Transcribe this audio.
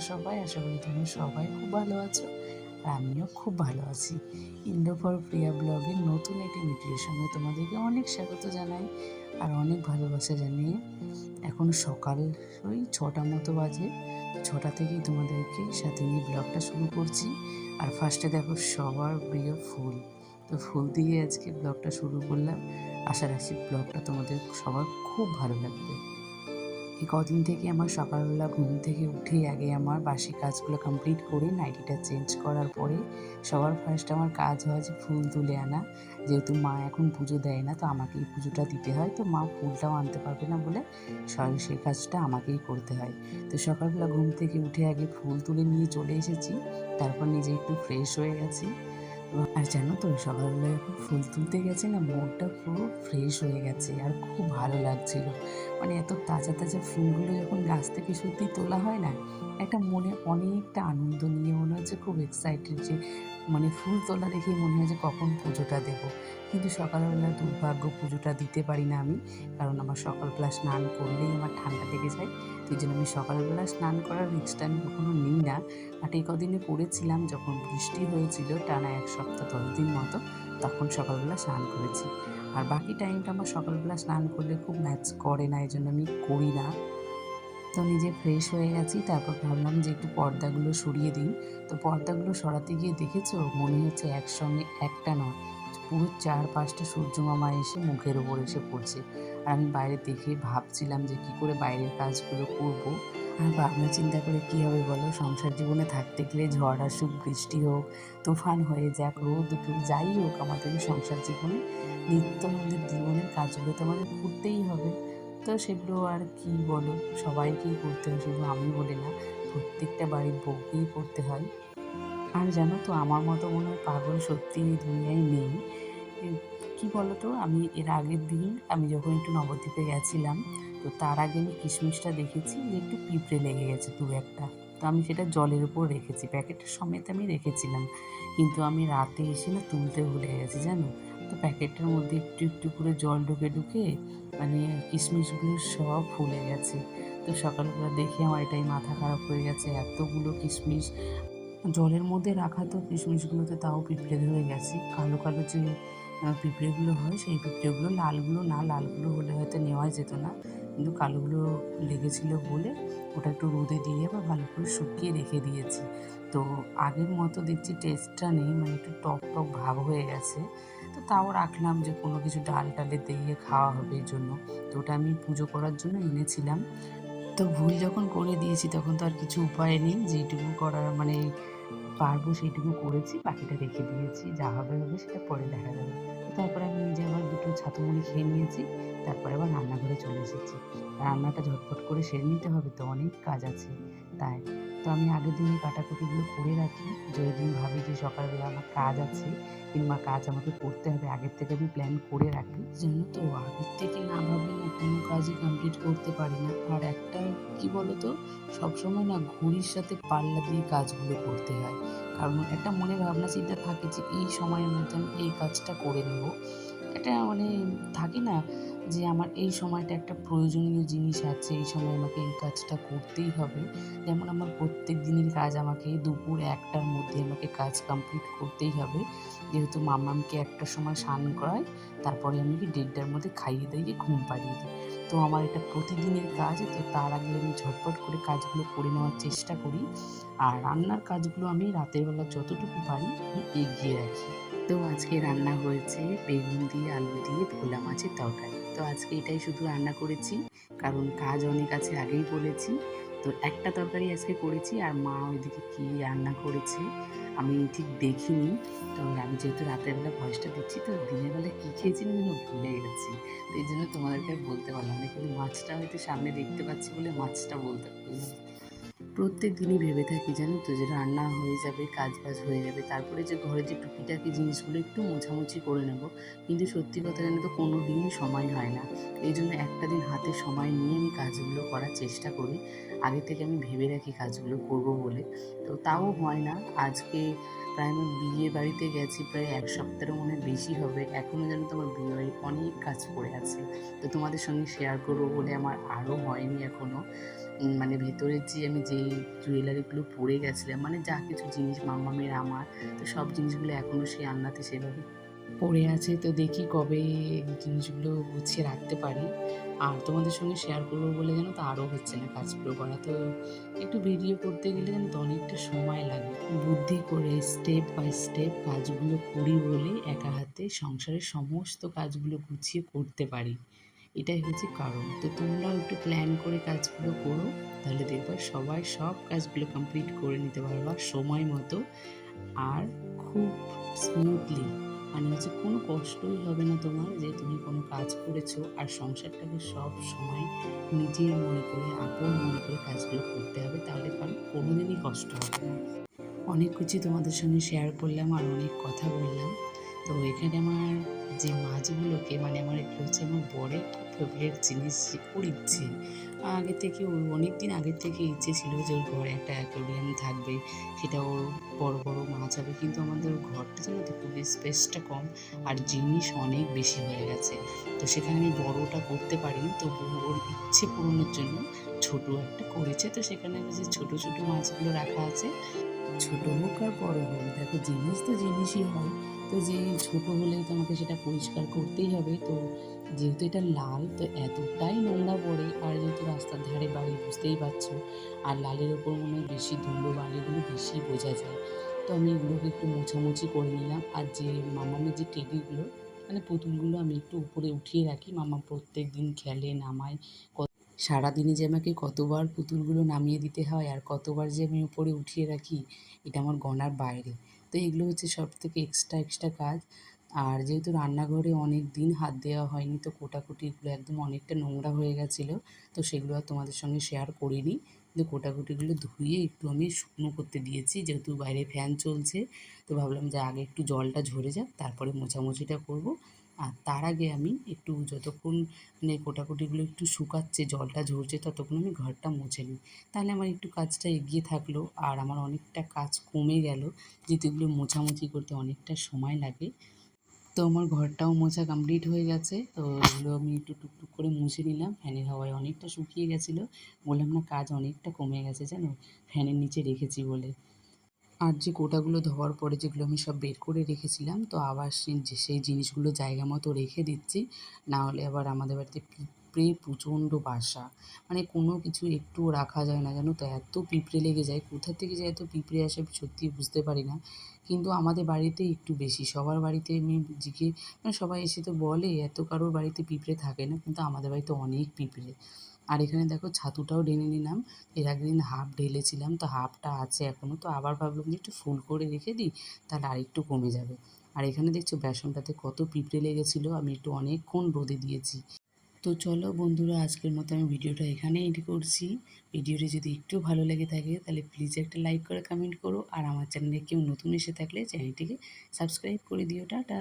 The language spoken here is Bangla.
সবাই? আশা করি তোমরা সবাই খুব ভালো আছো। আর আমিও খুব ভালো আছি। ইন্ডো ফর প্রিয়া ব্লগের নতুন একটি ভিডিওর সঙ্গে তোমাদেরকে অনেক স্বাগত জানাই আর অনেক ভালোবাসা জানিয়ে এখন সকাল ওই 6টা মতো বাজে। 6টা থেকেই তোমাদেরকে সাথে নিয়ে ব্লগটা শুরু করছি। আর ফার্স্টে দেখো সবার প্রিয় ফুল। তো ফুল দিয়ে আজকে ব্লগটা শুরু করলাম। আশা রাখছি ব্লগটা তোমাদের সবার খুব ভালো লাগবে। এই কদিন থেকে আমার সকালবেলা ঘুম থেকে উঠেই আগে আমার বাসি কাজগুলো কমপ্লিট করে নাইটিটা চেঞ্জ করার পরে সবার ফার্স্ট আমার কাজ হয় যে ফুল তুলে আনা। যেহেতু মা এখন পুজো দেয় না, তো আমাকেই পুজোটা দিতে হয়, তো মা ফুলটাও আনতে পারবে না বলে সেই কাজটা আমাকেই করতে হয়। তো সকালবেলা ঘুম থেকে উঠে আগে ফুল তুলে নিয়ে চলে এসেছি, তারপর নিজে একটু ফ্রেশ হয়ে গেছি। আর জানো তো সকালবেলা যখন ফুল তুলতে গেছি না, মনটা পুরো ফ্রেশ হয়ে গেছে আর খুব ভালো লাগছিল। মানে এত তাজা তাজা ফুলগুলো যখন গাছ থেকে সত্যি তোলা হয় না, একটা মনে অনেকটা আনন্দ নিয়ে মনে হচ্ছে খুব এক্সাইটেড যে মানে ফুল তোলা দেখেই মনে হয় যে কখন পুজোটা দেবো। কিন্তু সকালবেলা দুর্ভাগ্য পুজোটা দিতে পারি না আমি, কারণ আমার সকালবেলা স্নান করলেই আমার ঠান্ডা লেগে যায়। তো এই জন্য আমি সকালবেলা স্নান করার রিস্কটা আমি কখনো নিই না। বাট এই কদিনে পড়েছিলাম যখন বৃষ্টি হয়েছিল টানা 1 সপ্তাহ 10 দিন মতো, তখন সকালবেলা স্নান করেছি। আর বাকি টাইমটা আমার সকালবেলা স্নান করলে খুব ম্যাচ করে না, এই জন্য আমি করি না। তো নিজে ফ্রেশ হয়ে গেছি, তারপর ভাবলাম যে একটু পর্দাগুলো সরিয়ে দিই। তো পর্দাগুলো সরাতে গিয়ে দেখেছো মনে হচ্ছে একসঙ্গে একটা নয়, পুরো 4-5টা সূর্যমামা এসে মুখের ওপর এসে পড়ছে। আর আমি বাইরে দেখে ভাবছিলাম যে কী করে বাইরের কাজগুলো করব। আর ভাবনা চিন্তা করে কী হবে বলো, সংসার জীবনে থাকতে গেলে ঝড় আসুক, বৃষ্টি হোক, তুফান হয়ে যাক, রোদ উঠুক, যাই হোক, আমাদের সংসার জীবনে নিত্য আমাদের জীবনের কাজগুলো তো আমাদের করতেই হবে। তো সেগুলো আর কি বলো, সবাইকেই করতে হয়, শুধু আমি বলে না, প্রত্যেকটা বাড়ির বউকেই করতে হয়। আর জানো তো আমার মতো মনে হয় পাগল সত্যি এই দুনিয়ায় নেই। কি বলো তো, আমি এর আগের দিন আমি যখন একটু নবদ্বীপে গেছিলাম, তো তার আগে আমি কিশমিশটা দেখেছি যে একটু পিঁপড়ে লেগে গেছে দু একটা। তো আমি সেটা জলের উপর রেখেছি, প্যাকেটের সমেত আমি রেখেছিলাম, কিন্তু আমি রাতে এসে না তুলতে ভুলে গেছি জানো। তো প্যাকেটটার মধ্যে একটু একটু করে জল ঢুকে ঢুকে মানে কিশমিশগুলো সব ফুলে গেছে। তো সকালবেলা দেখে আমার এটাই মাথা খারাপ হয়ে গেছে, এতগুলো কিশমিশ জলের মধ্যে রাখা, তো কিশমিশগুলোতে তাও পিঁপড়ে ধরে গেছে। কালো কালো যে পিঁপড়েগুলো হয় সেই পিঁপড়েগুলো, লালগুলো না, লালগুলো হলে হয়তো নেওয়া যেত না, কিন্তু কালোগুলো লেগেছিলো বলে ওটা একটু রোদে দিয়ে বা ভালো করে শুকিয়ে রেখে দিয়েছি। তো আগের মতো দেখছি টেস্টটা নেই, মানে একটু টক টক ভাব হয়ে গেছে। তো তাও রাখলাম যে কোনো কিছু ডাল টালে দিয়ে খাওয়া হবে এই জন্য। তো ওটা আমি পুজো করার জন্য এনেছিলাম। তো ভুল যখন করে দিয়েছি তখন তো আর কিছু উপায় নেই, যেইটুকু করার মানে পারবো সেইটুকু করেছি, বাকিটা রেখে দিয়েছি, যা হবে হবে সেটা পরে দেখা যাবে। তো তারপরে আমি নিজে আবার দুটো ছাতু মুড়ি খেয়ে নিয়েছি, তারপরে আবার রান্নাঘরে চলে এসেছি। রান্নাটা ঝটপট করে সেরে নিতে হবে, তো অনেক কাজ আছে তাই। তো আমি আগের দিনই কাটাকুটিগুলো করে রাখি, যদি দিন ভাবি যে সকালবেলা আমার কাজ আছে কিংবা কাজ আমাকে করতে হবে, আগের থেকে আমি প্ল্যান করে রাখি। জানো তো আগের থেকে না ভাবলে না কোনো কাজই কমপ্লিট করতে পারি না। আর একটা কি বলতো, সবসময় না ঘড়ির সাথে পাল্লা দিয়ে কাজগুলো করতে হয়, কারণ একটা মনে ভাবনা চিন্তা থাকে যে এই সময়ের মধ্যে আমি এই কাজটা করে নেব। এটা মানে থাকে না যে আমার এই সময়টা একটা প্রয়োজনীয় জিনিস আছে, এই সময় আমাকে এই কাজটা করতেই হবে। যেমন আমার প্রত্যেক দিনের কাজ আমাকে দুপুর 1টার মধ্যে আমাকে কাজ কমপ্লিট করতেই হবে, যেহেতু মামামকে 1টার সময় স্নান করাই, তারপরে আমি কি 1:30টার মধ্যে খাইয়ে দিয়ে ঘুম পাড়িয়ে দিই। তো আমার এটা প্রতিদিনের কাজ, তো তার আগে আমি ঝটপট করে কাজগুলো করে নেওয়ার চেষ্টা করি। আর রান্নার কাজগুলো আমি রাতের বেলা যতটুকু পারি আমি এগিয়ে রাখি। তো আজকে রান্না হয়েছে বেগুন দিয়ে আলু দিয়ে ভোলা মাছের তরকারি। তো আজকে এটাই শুধু রান্না করেছি, কারণ কাজ অনেক আছে আগেই বলেছি। তো একটা তরকারি আজকে করেছি, আর মা ওইদিকে কী রান্না করেছে আমি ঠিক দেখিনি। তো আমি যেহেতু রাতের বেলা ভয়েসটা দিচ্ছি, তো দিনের বেলা কী খেয়েছিলাম যেন ভুলে গেছি, তো এই জন্য তোমাদেরকে আর বলতে পারলাম না, কিন্তু মাছটা হয়তো সামনে দেখতে পাচ্ছি বলে মাছটা বলতে পারলাম। প্রত্যেক দিনই ভেবে থাকি জানো তো, যে রান্না হয়ে যাবে, কাজ বাজ হয়ে যাবে, তারপরে যে ঘরে যে টুকিটাকি জিনিসগুলো একটু মোছামুছি করে নেব, কিন্তু সত্যি কথা জানো তো কোনো দিনই সময় হয় না। এই জন্য একটা দিন হাতে সময় নিয়ে আমি কাজগুলো করার চেষ্টা করি, আগে থেকে আমি ভেবে রাখি কাজগুলো করব বলে, তো তাও হয় না। আজকে প্রায় আমি বিয়ে বাড়িতে গেছি প্রায় 1 সপ্তাহের মনে হয় বেশি হবে, এখনও যেন তো আমার বিয়ে বাড়ির অনেক কাজ পড়ে আছে। তো তোমাদের সঙ্গে শেয়ার করবো বলে আমার আরও হয়নি এখনও। মানে ভেতরের যে আমি যেই জুয়েলারিগুলো পরে গেছিলাম, মানে যা কিছু জিনিস মাম্মামের আমার, তো সব জিনিসগুলো এখনও সেই আলনাতে সেভাবে পড়ে আছে। তো দেখি কবে জিনিসগুলো গুছিয়ে রাখতে পারি। আর তোমাদের সঙ্গে শেয়ার করবো বলে যেন তো আরও হচ্ছে না কাজগুলো করা। তো একটু ভিডিও করতে গেলে যেন তো অনেকটা সময় লাগে। বুদ্ধি করে স্টেপ বাই স্টেপ কাজগুলো করি বলে একা হাতে সংসারের সমস্ত কাজগুলো গুছিয়ে করতে পারি। এটাই হচ্ছে কারণ। তো তোমরাও একটু প্ল্যান করে কাজগুলো করো, তাহলে দেখবা সবাই সব কাজগুলো কমপ্লিট করে নিতে পারবা সময় মতো, আর খুব স্মুথলি। মানে হচ্ছে কোনো কষ্টই হবে না তোমার যে তুমি কোনো কাজ করেছো। আর সংসারটাকে সব সময় নিজের মনে করে, আপন মনে করে কাজগুলো করতে হবে, তাহলে কারণ কোনোদিনই কষ্ট হবে না। অনেক কিছু তোমাদের সঙ্গে শেয়ার করলাম আর অনেক কথা বললাম। তো এখানে আমার যে মাছগুলোকে, মানে আমার এগুলো হচ্ছে আমার বরের খুব ফেভারিট জিনিস, যে ওর ইচ্ছে আগে থেকে, ওর অনেক দিন আগের থেকে ইচ্ছে ছিল যে ওর ঘরে একটা অ্যাকোরিয়াম থাকবে, সেটা ওর বড় বড় মাছ হবে। কিন্তু আমাদের ঘরটা যেন তো খুবই স্পেসটা কম আর জিনিস অনেক বেশি হয়ে গেছে, তো সেখানে আমি বড়টা করতে পারিনি। তো ওর ইচ্ছে পূরণের জন্য ছোট একটা করেছে। তো সেখানে যে ছোট ছোট মাছগুলো রাখা আছে, ছোট হোক আর বড় হোক, দেখো জিনিস তো জিনিসই হয়। তো যে ছোট হলে তোমাকে সেটা পরিষ্কার করতেই হবে। তো যেহেতু এটা লাল, তো এতটাই নোংরা পড়ে, আর যেহেতু রাস্তার ধারে বাড়ি বুঝতেই পারছো, আর লালের ওপর মনে হয় বেশি ধুলো বালিগুলো বেশি বোঝা যায়। তো আমি এগুলোকে একটু মোছামুছি করে নিলাম। আর যে মামামের যে টেডিগুলো, মানে পুতুলগুলো আমি একটু উপরে উঠিয়ে রাখি, মামা প্রত্যেক দিন খেলে নামায়। সারাদিনে যে আমাকে কতবার পুতুলগুলো নামিয়ে দিতে হয় আর কতবার যে আমি উপরে উঠিয়ে রাখি, এটা আমার গণার বাইরে। তো এগুলো হচ্ছে সব থেকে এক্সট্রা কাজ। আর যেহেতু রান্নাঘরে অনেক দিন হাত দেওয়া হয়নি, তো কোটাকুটিগুলো একদম অনেকটা নোংরা হয়ে গেছিলো। তো সেগুলো আর তোমাদের সঙ্গে শেয়ার করিনি। কিন্তু কোটাকুটিগুলো ধুয়ে একটু আমি শুকনো করতে দিয়েছি, যেহেতু বাইরে ফ্যান চলছে। তো ভাবলাম যে আগে একটু জলটা ঝরে যাক, তারপরে মোছামুছিটা করব। আর তার আগে আমি একটু যতক্ষণ মানে কোটাকুটিগুলো একটু শুকাচ্ছে, জলটা ঝরছে, ততক্ষণ আমি ঘরটা মুছে নিই। তাহলে আমার একটু কাজটা এগিয়ে থাকলো আর আমার অনেকটা কাজ কমে গেল, যেহেতু এগুলো মোছামুছি করতে অনেকটা সময় লাগে। তো আমার ঘরটাও মোছা কমপ্লিট হয়ে গেছে। তো এগুলো আমি একটু টুকটুক করে মুছে নিলাম, ফ্যানের হাওয়ায় অনেকটা শুকিয়ে গেছিলো। বললাম না কাজ অনেকটা কমে গেছে জানো, ফ্যানের নিচে রেখেছি বলে। আর যে কোটাগুলো ধোয়ার পরে যেগুলো আমি সব বের করে রেখেছিলাম, তো আবার সেই জিনিসগুলো জায়গা মতো রেখে দিচ্ছি। না হলে আবার আমাদের বাড়িতে পিঁপড়ে প্রচণ্ড বাসা, মানে কোনো কিছু একটুও রাখা যায় না জানো তো, এত পিঁপড়ে লেগে যায়। কোথা থেকে যে এত পিঁপড়ে আসে আমি সত্যিই বুঝতে পারি না। কিন্তু আমাদের বাড়িতে একটু বেশি, সবার বাড়িতে আমি মানে সবাই এসে তো বলে এত কারোর বাড়িতে পিঁপড়ে থাকে না, কিন্তু আমাদের বাড়িতে অনেক পিঁপড়ে। আর এখানে দেখো ছাতুটাও ঢেলে নিলাম। এর আগের দিন হাফ ঢেলেছিলাম, তো হাফটা আছে এখনও। তো আবার ভাবলাম যে একটু ফুল করে রেখে দিই, তাহলে আরেকটু কমে যাবে। আর এখানে দেখছো বেসনটাতে কত পিঁপড়ে লেগেছিলো, আমি একটু অনেকক্ষণ রোদে দিয়েছি। তো চলো বন্ধুরা, আজকের মতো আমি ভিডিওটা এখানেই এন্ড করছি। ভিডিওটি যদি একটু ভালো লেগে থাকে তাহলে প্লিজ একটা লাইক করে কমেন্ট করো, আর আমার চ্যানেলে কেউ নতুন এসে থাকলে চ্যানেলটিকে সাবস্ক্রাইব করে দিও। টাটা।